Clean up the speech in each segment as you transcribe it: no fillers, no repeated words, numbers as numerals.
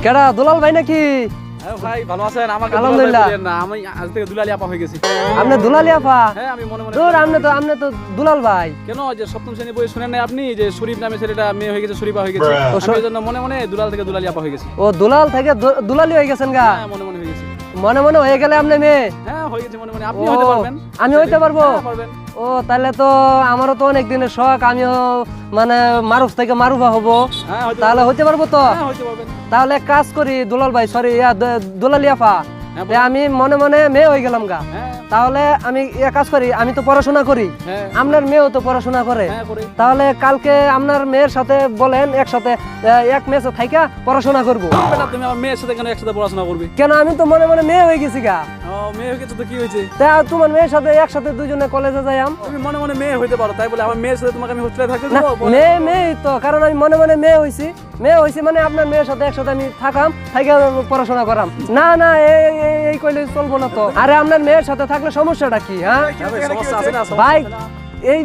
কেডা দুলাল ভাই নাকি? ভাই ভালো আছেন? আমাকে আলহামদুলিল্লাহ। না, আমি আজ থেকে দুলালি আপা হয়ে গেছি। আপনি দুলালি আপা? হ্যাঁ, আমি মনে মনে দূর, আপনি তো দুলাল ভাই। কেন যে সপ্তম শ্রেণী বই শুনেন না আপনি যে শরীফ নামে ছেলেটা মেয়ে হয়ে গেছে, শরীফা হয়ে গেছে, আমি এর জন্য মনে মনে দুলাল থেকে দুলালি আপা হয়ে গেছি। ও দুলাল থেকে দুলালি হয়ে গেছেন গা? হ্যাঁ, মনে মনে হয়ে গেছি। মনে মনে হয়ে গেলে আপনি মেয়ে? হ্যাঁ, হয়ে গেছে মনে মনে। আপনি ও, হতে পারবেন? আমি হইতে পারবো? হ্যাঁ, পারবেন। ও তাহলে তো আমারও তো অনেক দিনের শখ, আমিও মানে মারুফ থেকে মারুফা হব। হ্যাঁ, তাহলে হইতে পারবো তো? হ্যাঁ, হতে পারবেন। তাহলে এক কাজ করি দুলাল ভাই, সরি দুলালি আপা, হ্যাঁ, আমি মনে মনে মেয়ে হয়ে গেলাম গা। হ্যাঁ, তাহলে আমি এক কাজ করি, আমি তো পড়াশোনা করি, হ্যাঁ, আপনার মেয়েও তো পড়াশোনা করে। হ্যাঁ, করে। তাহলে কালকে আপনার মেয়ের সাথে বলেন একসাথে এক মেসে থাইকা পড়াশোনা করব। না, তুমি আমার মেয়ের সাথে কেন একসাথে পড়াশোনা করবে? কেন, আমি তো মনে মনে মেয়ে হয়ে গেছি গা। ও, মেয়ে হয়ে গেছে তো কি হয়েছে? তা তোমার মেয়ের সাথে একসাথে দুজনে কলেজে যাইম। তুমি মনে মনে মেয়ে হইতে পারো, তাই বলে আমার মেয়ের সাথে তোমাকে আমি হোস্টেলে থাকতে না, দেবো? মেয়ে তো, কারণ আমি মনে মনে মেয়ে হইছি মানে আপনার মেয়ের সাথে একসাথে আমি থাকাম, থাইকা পড়াশোনা করাম। না না, এই কইলে চলবো না তো। আরে আপনার মেয়ের সাথে থাকলে সমস্যাটা কি? হ্যাঁ হ্যাঁ ভাই, সমস্যা আছে না? ভাই, এই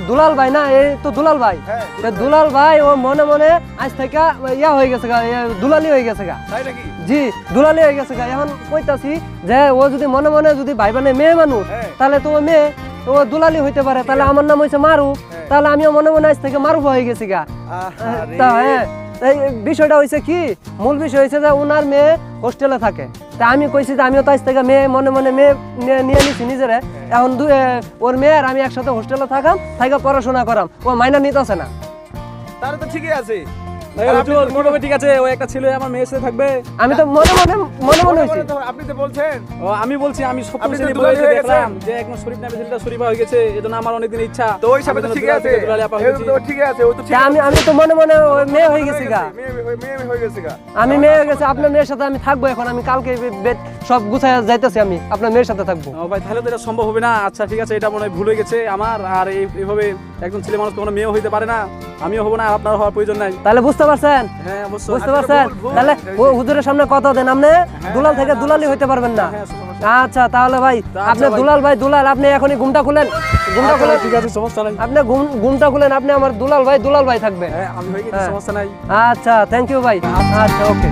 দুলাল ভাই না, এই তো দুলাল ভাই। তা দুলাল ভাই ও মনে মনে আজ থেকে ইয়া হয়ে গেছে গা, দুলালি হয়ে গেছে গা। তাই নাকি? জি, দুলালি হয়ে গেছে গা। এখন কইতাছি যে ও যদি মনে মনে যদি ভাই মানে মেয়ে মানুষ, তাহলে তো ও মেয়ে, ও দুলালি হইতে পারে। তাহলে আমার নাম হইছে মারু, তাহলে আমিও মনে মনে আজ থেকে মারুফ হয়ে গেছি গা। তা হ্যাঁ, এই বিষয়টা হয়েছে কি, মূল বিষয় হয়েছে যে ওনার মেয়ে হোস্টেলে থাকে। তা আমি কইছি যে আমিও তো আজ থেকে মেয়ে মনে মনে মেয়ে নিয়ে নিছি নিজেরে। এখন ওর মেয়ে আর আমি একসাথে হোস্টেলে থাকাম, থাকা পড়াশোনা করাম। ও মাইনা নিতেছে না। তাহলে তো ঠিকই আছে। মোটামুটি ঠিক আছে, ও একটা ছিল আমার মেয়ের সাথে থাকবে। আমি তো মনে হয়েছি। আপনি তো বলছেন। ও, আমি বলছি আমি সপ্তম আপনি তো শ্রেণী দুলালি বইতে হয়ে দেখলাম গেছেন। যে একজন শরীফ নামে ছেলেটা শরীফা হয়ে গেছে, এজন্য আমার অনেকদিন ইচ্ছা। তো ওই হিসাবে তো ঠিকই আছে। দুলালি আপা হয়ে এই গেছি। তো ঠিকই আছে, ও তো ঠিক তা আমি তো মনে মনে ওই মেয়ে হয়ে গেছি গা। মেয়ে হয়ে গেছে গা। আমি মেয়ে হয়ে গেছি, আপনার মেয়ের সাথে আমি থাকবো। এখন আমি কালকে সব গুছায় যাইতেছি, আমি আপনার মেয়ের সাথে থাকবো। ও ভাই, তাহলে তো এটা সম্ভব হবে না। আচ্ছা ঠিক আছে, এটা মনে হয় ভুল হয়ে গেছে আমার। আর এইভাবে একজন ছেলে মানুষ কখনো মেয়ে হইতে পারে না, আমিও হবো না, আর আপনার হওয়ার প্রয়োজন নাই। তাহলে বুঝতে পারছেন? হ্যাঁ, অবশ্যই। বুঝতে পারছেন? তাহলে হুজুরের সামনে কথা দেন, আপনি দুলাল থেকে দুলালি হইতে পারবেন না। আচ্ছা তাহলে ভাই, আপনি দুলাল ভাই, দুলাল আপনি এখনই ঘুমটা খুলেন, ঘুমটা খুলেন। ঠিক আছে, সমস্যা নাই। আপনি ঘুমটা খুলেন, আপনি আমার দুলাল ভাই থাকবেন। হ্যাঁ, আমি হয়ে গেছি, সমস্যা নাই। আচ্ছা, থ্যাংক ইউ ভাই। আচ্ছা, ওকে।